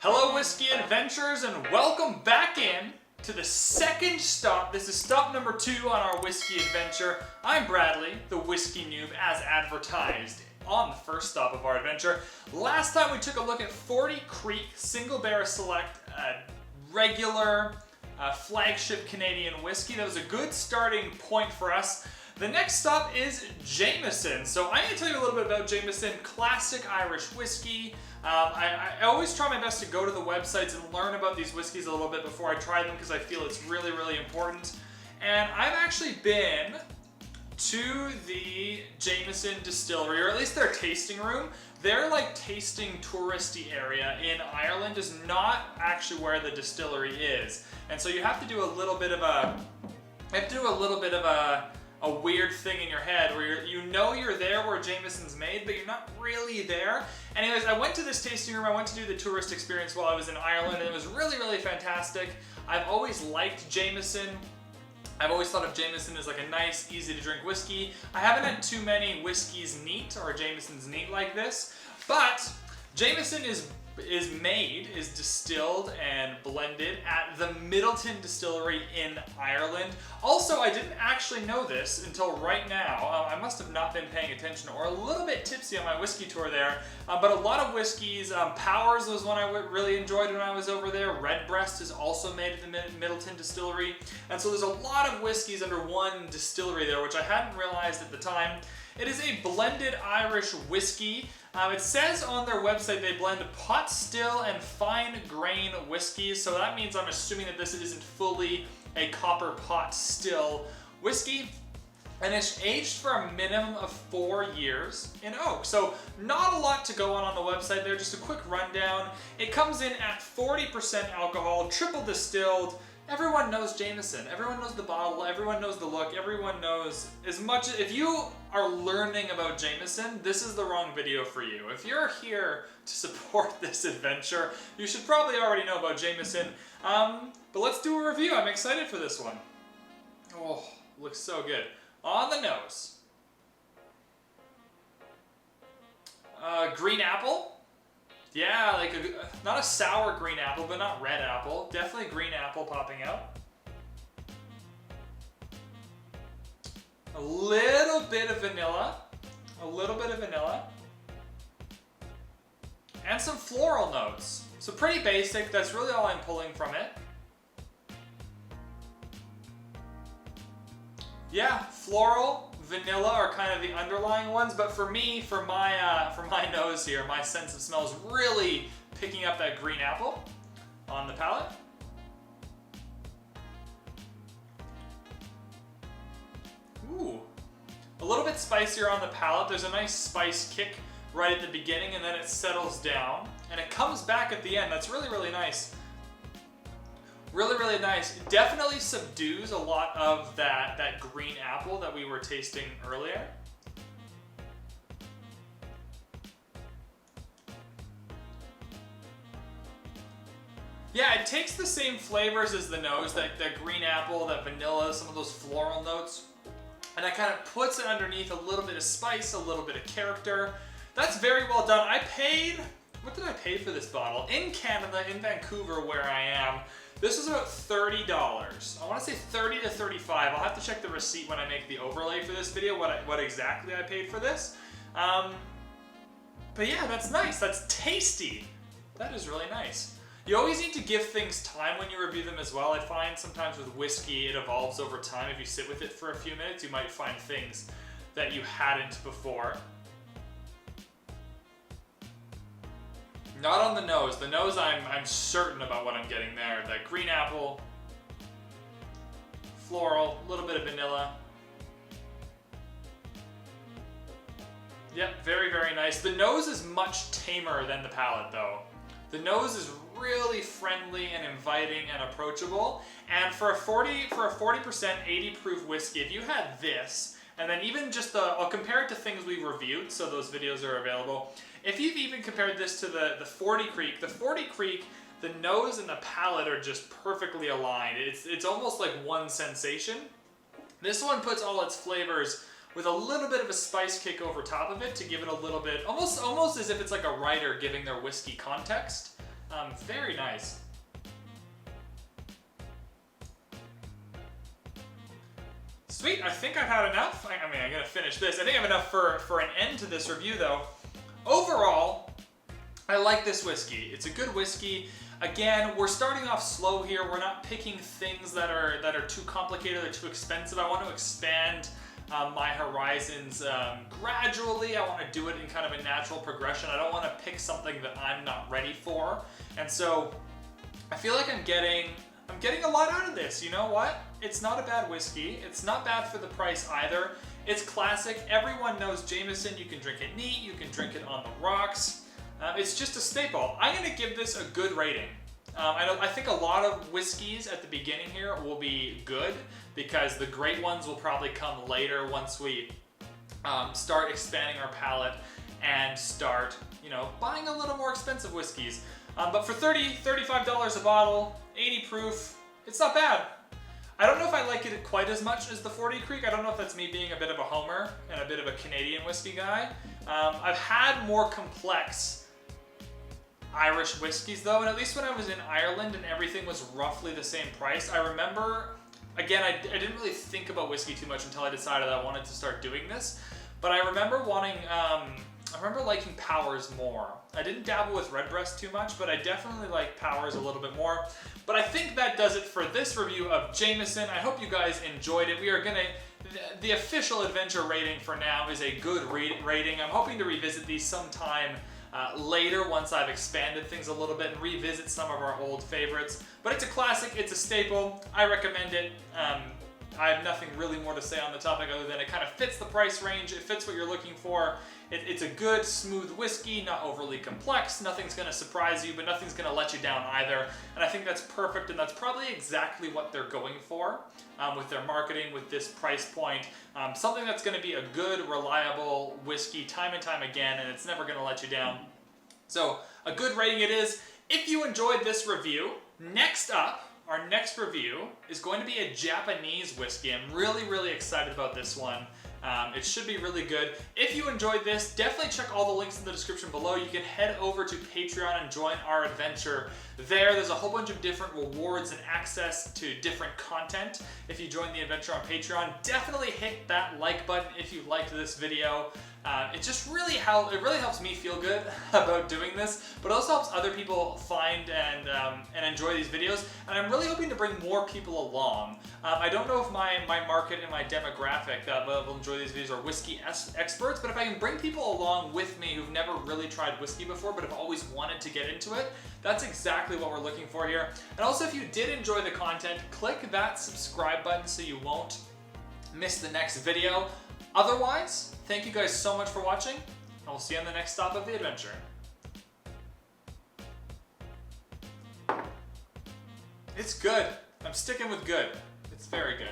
Hello Whiskey Adventurers and welcome back in to the second stop. This is stop number 2 on our whiskey adventure. I'm Bradley, the whiskey noob, as advertised on the first stop of our adventure. Last time we took a look at 40 Creek Single Barrel Select regular flagship Canadian whiskey. That was a good starting point for us. The next stop is Jameson. So I'm going to tell you a little bit about Jameson, classic Irish whiskey. I always try my best to go to the websites and learn about these whiskeys a little bit before I try them because I feel it's really, really important. And I've actually been to the Jameson distillery, or at least their tasting room. Their like tasting touristy area in Ireland is not actually where the distillery is. And so you have to do a little bit of a weird thing in your head where you know you're there where Jameson's made, but you're not really there. Anyways, I went to this tasting room. I went to do the tourist experience while I was in Ireland, and it was really, really fantastic. I've always liked Jameson. I've always thought of Jameson as like a nice, easy to drink whiskey. I haven't had too many whiskeys neat or Jameson's neat like this, but Jameson is distilled and blended at the Midleton Distillery in Ireland. Also, I didn't actually know this until right now. I must have not been paying attention or a little bit tipsy on my whiskey tour there, but a lot of whiskeys. Powers was one I really enjoyed when I was over there. Redbreast is also made at the Midleton Distillery. And so there's a lot of whiskeys under one distillery there, which I hadn't realized at the time. It is a blended Irish whiskey. It says on their website they blend pot still and fine grain whiskeys, so that means I'm assuming that this isn't fully a copper pot still whiskey. And it's aged for a minimum of 4 years in oak. So not a lot to go on the website there, just a quick rundown. It comes in at 40% alcohol, triple distilled. Everyone knows Jameson. Everyone knows the bottle. Everyone knows the look. Everyone knows as much. If you are learning about Jameson, this is the wrong video for you. If you're here to support this adventure, you should probably already know about Jameson. But let's do a review. I'm excited for this one. Oh, looks so good. On the nose. Green apple. Yeah, like not a sour green apple, but not red apple. Definitely green apple popping out. A little bit of vanilla. A little bit of vanilla. And some floral notes. So pretty basic. That's really all I'm pulling from it. Yeah, floral. Vanilla are kind of the underlying ones, but for me, for my nose here, my sense of smell is really picking up that green apple on the palate. Ooh, a little bit spicier on the palate. There's a nice spice kick right at the beginning, and then it settles down, and it comes back at the end. That's really, really nice. Really, really nice. It definitely subdues a lot of that green apple that we were tasting earlier. Yeah, it takes the same flavors as the nose, that green apple, that vanilla, some of those floral notes, and it kind of puts it underneath a little bit of spice, a little bit of character. That's very well done. What did I pay for this bottle? In Canada, in Vancouver, where I am, this was about $30. I want to say $30 to $35. I'll have to check the receipt when I make the overlay for this video, what exactly I paid for this. But yeah, that's nice. That's tasty. That is really nice. You always need to give things time when you review them as well. I find sometimes with whiskey, it evolves over time. If you sit with it for a few minutes, you might find things that you hadn't before. Not on the nose. The nose, I'm certain about what I'm getting there. That green apple, floral, a little bit of vanilla. Yep, very, very nice. The nose is much tamer than the palate, though. The nose is really friendly and inviting and approachable. And for a 40% 80 proof whiskey, if you had this, and then even just I'll compare it to things we've reviewed, so those videos are available. If you've even compared this to the 40 Creek, the nose and the palate are just perfectly aligned. It's almost like one sensation. This one puts all its flavors with a little bit of a spice kick over top of it to give it a little bit, almost as if it's like a writer giving their whiskey context. Very nice. Sweet, I think I've had enough. I mean, I'm gonna finish this. I think I have enough for an end to this review though. Overall, I like this whiskey. It's a good whiskey. Again, we're starting off slow here. We're not picking things that are too complicated or too expensive. I want to expand my horizons gradually. I want to do it in kind of a natural progression. I don't want to pick something that I'm not ready for. And so I feel like I'm getting a lot out of this. You know what? It's not a bad whiskey. It's not bad for the price either. It's classic. Everyone knows Jameson. You can drink it neat. You can drink it on the rocks. It's just a staple. I'm going to give this a good rating. I think a lot of whiskeys at the beginning here will be good because the great ones will probably come later once we start expanding our palate and start, you know, buying a little more expensive whiskeys. But for $35 a bottle, 80 proof, it's not bad. I don't know if I like it quite as much as the 40 Creek. I don't know if that's me being a bit of a homer and a bit of a Canadian whiskey guy. I've had more complex Irish whiskeys though, and at least when I was in Ireland and everything was roughly the same price, I remember, again, I didn't really think about whiskey too much until I decided I wanted to start doing this, but I remember liking Powers more. I didn't dabble with Redbreast too much, but I definitely like Powers a little bit more. But I think that does it for this review of Jameson. I hope you guys enjoyed it. We are gonna, the official adventure rating for now is a good rating. I'm hoping to revisit these sometime later once I've expanded things a little bit and revisit some of our old favorites. But it's a classic, it's a staple, I recommend it. I have nothing really more to say on the topic other than it kind of fits the price range, it fits what you're looking for. It's a good, smooth whiskey, not overly complex, nothing's gonna surprise you, but nothing's gonna let you down either. And I think that's perfect, and that's probably exactly what they're going for with their marketing, with this price point. Something that's gonna be a good, reliable whiskey time and time again, and it's never gonna let you down. So, a good rating it is. If you enjoyed this review, next up, our next review is going to be a Japanese whiskey. I'm really, really excited about this one. It should be really good. If you enjoyed this, definitely check all the links in the description below. You can head over to Patreon and join our adventure there. There's a whole bunch of different rewards and access to different content. If you join the adventure on Patreon, definitely hit that like button if you liked this video. It just really helps me feel good about doing this, but it also helps other people find and enjoy these videos. And I'm really hoping to bring more people along. I don't know if my market and my demographic that will enjoy these videos are whiskey experts, but if I can bring people along with me who've never really tried whiskey before but have always wanted to get into it, that's exactly what we're looking for here. And also, if you did enjoy the content, click that subscribe button so you won't miss the next video. Otherwise, thank you guys so much for watching, and we'll see you on the next stop of the adventure. It's good. I'm sticking with good. It's very good.